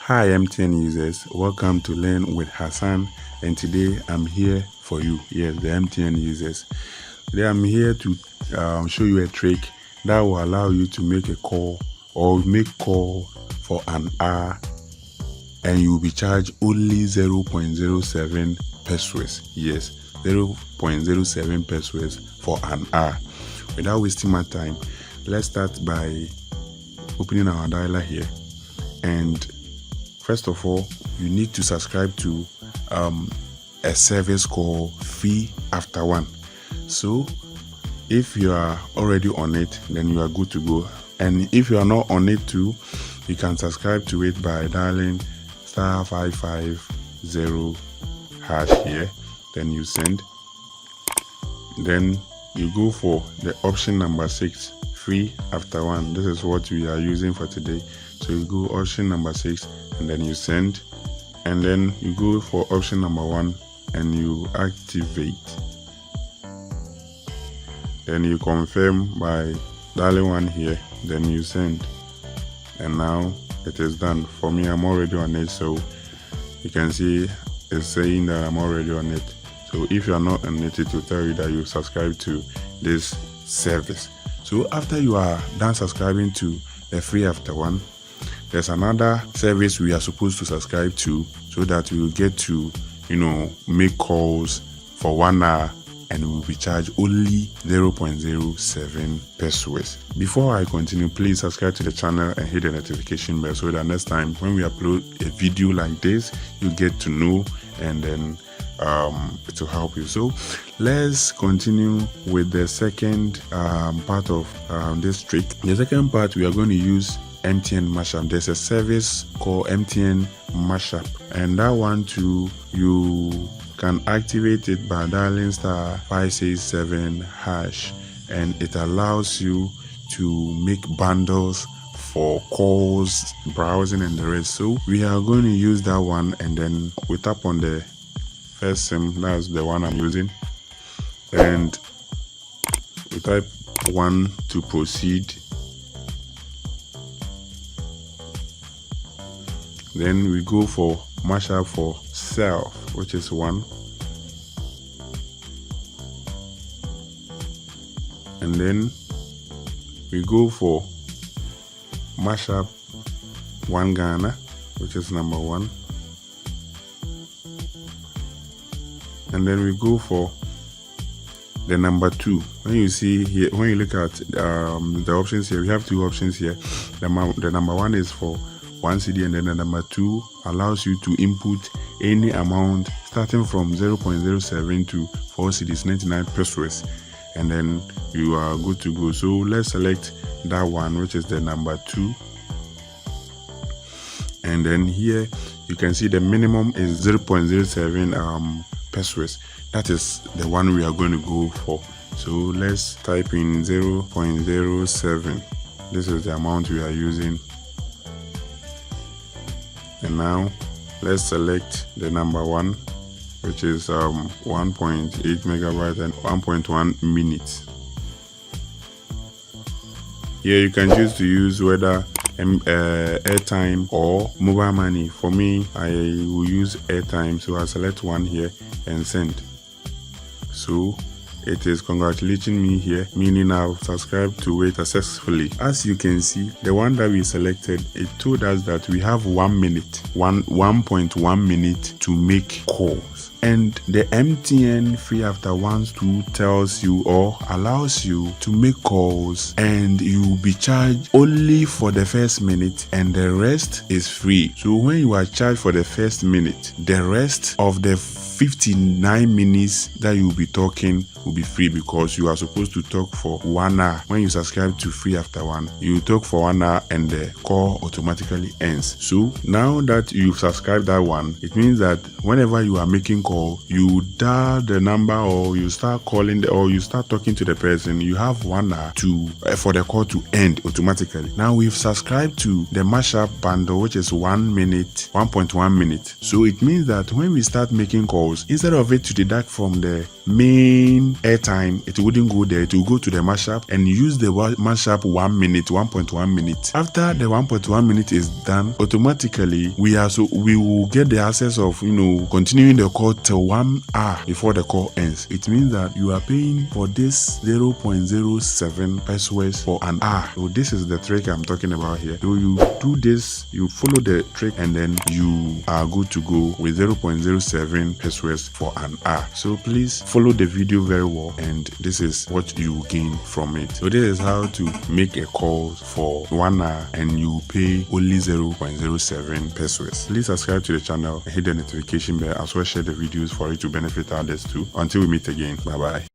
Hi MTN users, welcome to Learn with Hassan, and today I'm here for you, yes, the MTN users. Today I'm here to show you a trick that will allow you to make a call or make call for an hour and you will be charged only 0.07 pesos. Yes, 0.07 pesos for an hour. Without wasting my time, let's start by opening our dialer here. And first of all, you need to subscribe to a service called Free After One. So if you are already on it, then you are good to go. And if you are not on it too, you can subscribe to it by dialing *550# here. Then you send. Then you go for the option number 6, Free After One. This is what we are using for today. So you go option number 6 and then you send, and then you go for option number 1 and you activate. Then you confirm by dialing 1 here, then you send, and now it is done. For me, I'm already on it, so you can see it's saying that I'm already on it. So if you are not on it, it will tell you that you subscribe to this service. So after you are done subscribing to the Free After One, there's another service we are supposed to subscribe to so that we will get to, make calls for 1 hour and we will be charged only 0.07 pesos. Before I continue, please subscribe to the channel and hit the notification bell so that next time when we upload a video like this, you get to know, and then it will help you. So let's continue with the second part of this trick. The second part, we are going to use MTN Mashup. There's a service called MTN Mashup, and that one too, you can activate it by dialing *567#, and it allows you to make bundles for calls, browsing, and the rest. So we are going to use that one, and then we tap on the first SIM, that's the one I'm using, and we type 1 to proceed. Then we go for mashup for self, which is 1, and then we go for mashup 1 Ghana, which is number 1, and then we go for the number 2. When you see here, when you look at the options here, we have 2 options here. The number 1 is for 1 CD, and then the number 2 allows you to input any amount starting from 0.07 to 4 CDs, 99 pesos, and then you are good to go. So let's select that one, which is the number 2, and then here you can see the minimum is 0.07 pesos. That is the one we are going to go for. So let's type in 0.07. This is the amount we are using. And now let's select the number 1, which is 1.8 megabytes and 1.1 minutes. Here you can choose to use whether airtime or mobile money. For me, I will use airtime, so I'll select 1 here and send. So it is congratulating me here, meaning I've subscribed to it successfully. As you can see, the one that we selected, it told us that we have 1 minute, 1.1 minute to make calls. And the MTN Free After One tool tells you or allows you to make calls, and you will be charged only for the first minute, and the rest is free. So when you are charged for the first minute, the rest of the 59 minutes that you will be talking will be free, because you are supposed to talk for 1 hour. When you subscribe to Free After One, you talk for 1 hour and the call automatically ends. So now that you've subscribed that one, it means that whenever you are making call, you dial the number or you start calling or you start talking to the person, you have 1 hour for the call to end automatically. Now we've subscribed to the mashup bundle, which is 1 minute, 1.1 minute. So it means that when we start making calls, instead of it to deduct from the main airtime, it wouldn't go there. It will go to the mashup and use the mashup 1 minute, 1.1 minute. After the 1.1 minute is done, automatically we will get the access of continuing the call till 1 hour before the call ends. It means that you are paying for this 0.07 pesos for an hour. So this is the trick I'm talking about here. So you do this, you follow the trick, and then you are good to go with 0.07 pesos for an hour. So please follow the video very well, and this is what you gain from it. So this is how to make a call for 1 hour and you pay only 0.07 pesos. Please subscribe to the channel and hit the notification bell, as well as share the videos for it to benefit others too. Until we meet again, bye bye.